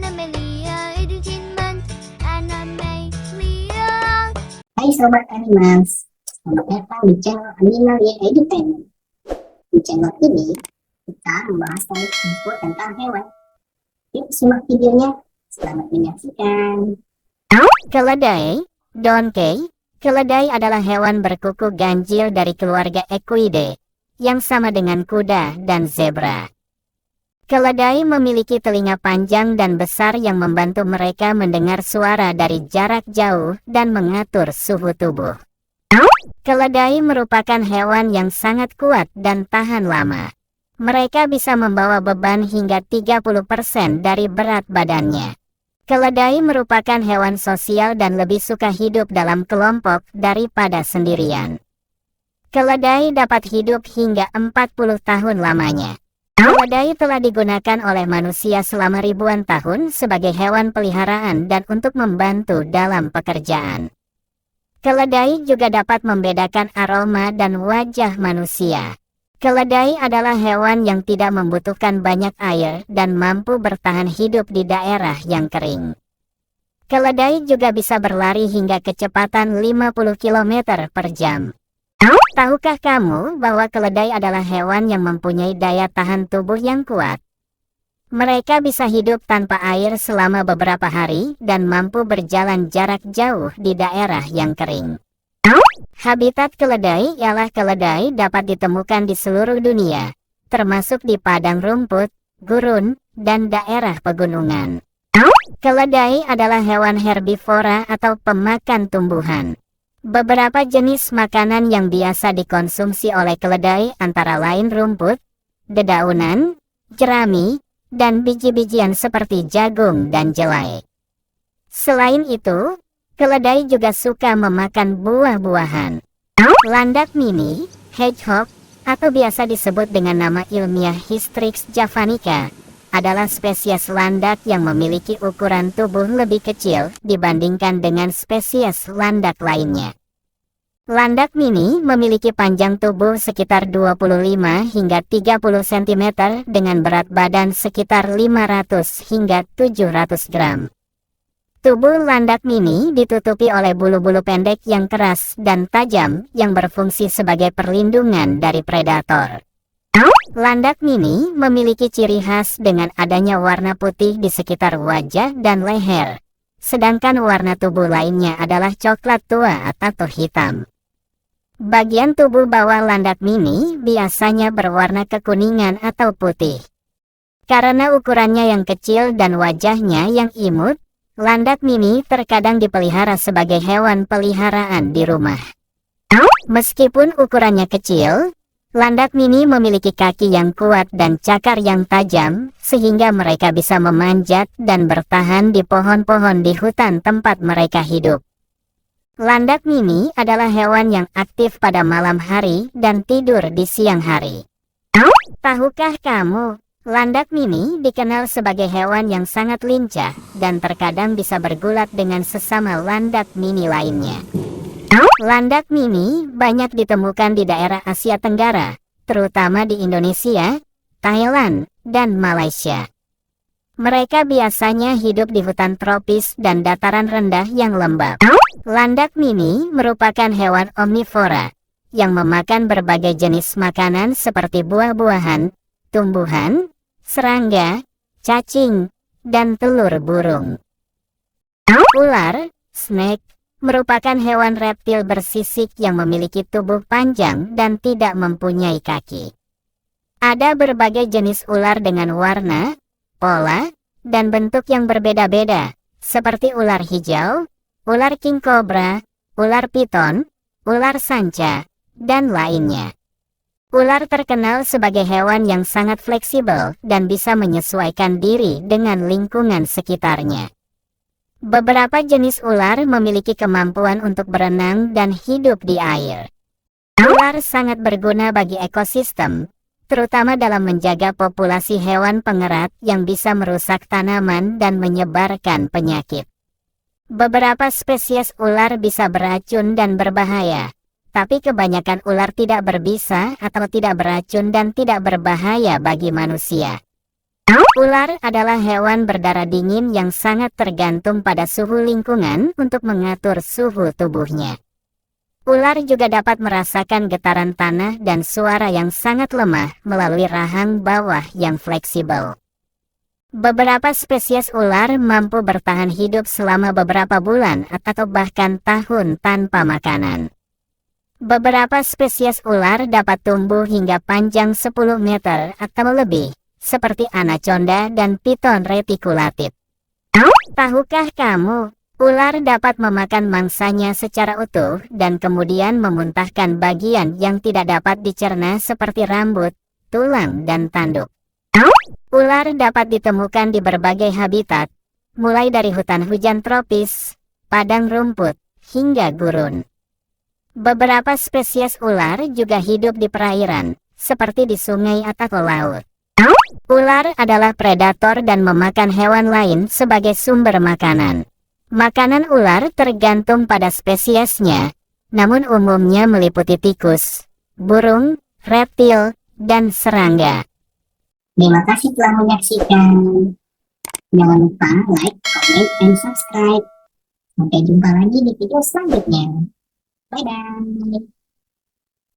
Animalia Edutainment. Animalia. Hai Sobat Animals, selamat datang di channel Animalia Edutainment. Di channel ini, kita membahas tentang info tentang hewan. Yuk simak videonya, selamat menyaksikan. Keledai, donkey. Keledai adalah hewan berkuku ganjil dari keluarga Equidae, yang sama dengan kuda dan zebra. Keledai memiliki telinga panjang dan besar yang membantu mereka mendengar suara dari jarak jauh dan mengatur suhu tubuh. Keledai merupakan hewan yang sangat kuat dan tahan lama. Mereka bisa membawa beban hingga 30% dari berat badannya. Keledai merupakan hewan sosial dan lebih suka hidup dalam kelompok daripada sendirian. Keledai dapat hidup hingga 40 tahun lamanya. Keledai telah digunakan oleh manusia selama ribuan tahun sebagai hewan peliharaan dan untuk membantu dalam pekerjaan. Keledai juga dapat membedakan aroma dan wajah manusia. Keledai adalah hewan yang tidak membutuhkan banyak air dan mampu bertahan hidup di daerah yang kering. Keledai juga bisa berlari hingga kecepatan 50 km per jam. Tahukah kamu bahwa keledai adalah hewan yang mempunyai daya tahan tubuh yang kuat? Mereka bisa hidup tanpa air selama beberapa hari dan mampu berjalan jarak jauh di daerah yang kering. Habitat keledai ialah keledai dapat ditemukan di seluruh dunia, termasuk di padang rumput, gurun, dan daerah pegunungan. Keledai adalah hewan herbivora atau pemakan tumbuhan. Beberapa jenis makanan yang biasa dikonsumsi oleh keledai antara lain rumput, dedaunan, jerami, dan biji-bijian seperti jagung dan jelai. Selain itu, keledai juga suka memakan buah-buahan. Landak mini, hedgehog, atau biasa disebut dengan nama ilmiah Hystrix javanica, adalah spesies landak yang memiliki ukuran tubuh lebih kecil dibandingkan dengan spesies landak lainnya. Landak mini memiliki panjang tubuh sekitar 25 hingga 30 cm dengan berat badan sekitar 500 hingga 700 gram. Tubuh landak mini ditutupi oleh bulu-bulu pendek yang keras dan tajam yang berfungsi sebagai perlindungan dari predator. Landak mini memiliki ciri khas dengan adanya warna putih di sekitar wajah dan leher, sedangkan warna tubuh lainnya adalah coklat tua atau hitam. Bagian tubuh bawah landak mini biasanya berwarna kekuningan atau putih. Karena ukurannya yang kecil dan wajahnya yang imut, landak mini terkadang dipelihara sebagai hewan peliharaan di rumah. Meskipun ukurannya kecil, landak mini memiliki kaki yang kuat dan cakar yang tajam, sehingga mereka bisa memanjat dan bertahan di pohon-pohon di hutan tempat mereka hidup. Landak mini adalah hewan yang aktif pada malam hari dan tidur di siang hari. Tahukah kamu? Landak mini dikenal sebagai hewan yang sangat lincah dan terkadang bisa bergulat dengan sesama landak mini lainnya. Landak mini banyak ditemukan di daerah Asia Tenggara, terutama di Indonesia, Thailand, dan Malaysia. Mereka biasanya hidup di hutan tropis dan dataran rendah yang lembab. Landak mini merupakan hewan omnivora yang memakan berbagai jenis makanan seperti buah-buahan, tumbuhan, serangga, cacing, dan telur burung. Ular, snake, merupakan hewan reptil bersisik yang memiliki tubuh panjang dan tidak mempunyai kaki. Ada berbagai jenis ular dengan warna, pola, dan bentuk yang berbeda-beda, seperti ular hijau, ular king cobra, ular piton, ular sanca, dan lainnya. Ular terkenal sebagai hewan yang sangat fleksibel dan bisa menyesuaikan diri dengan lingkungan sekitarnya. Beberapa jenis ular memiliki kemampuan untuk berenang dan hidup di air. Ular sangat berguna bagi ekosistem, terutama dalam menjaga populasi hewan pengerat yang bisa merusak tanaman dan menyebarkan penyakit. Beberapa spesies ular bisa beracun dan berbahaya, tapi kebanyakan ular tidak berbisa atau tidak beracun dan tidak berbahaya bagi manusia. Ular adalah hewan berdarah dingin yang sangat tergantung pada suhu lingkungan untuk mengatur suhu tubuhnya. Ular juga dapat merasakan getaran tanah dan suara yang sangat lemah melalui rahang bawah yang fleksibel. Beberapa spesies ular mampu bertahan hidup selama beberapa bulan atau bahkan tahun tanpa makanan. Beberapa spesies ular dapat tumbuh hingga panjang 10 meter atau lebih, seperti anaconda dan piton reticulated. Tahukah kamu, ular dapat memakan mangsanya secara utuh dan kemudian memuntahkan bagian yang tidak dapat dicerna seperti rambut, tulang, dan tanduk. Ular dapat ditemukan di berbagai habitat, mulai dari hutan hujan tropis, padang rumput, hingga gurun. Beberapa spesies ular juga hidup di perairan, seperti di sungai atau laut. Ular adalah predator dan memakan hewan lain sebagai sumber makanan. Makanan ular tergantung pada spesiesnya, namun umumnya meliputi tikus, burung, reptil, dan serangga. Terima kasih telah menyaksikan. Jangan lupa like, comment, and subscribe. Sampai jumpa lagi di video selanjutnya. Bye-bye.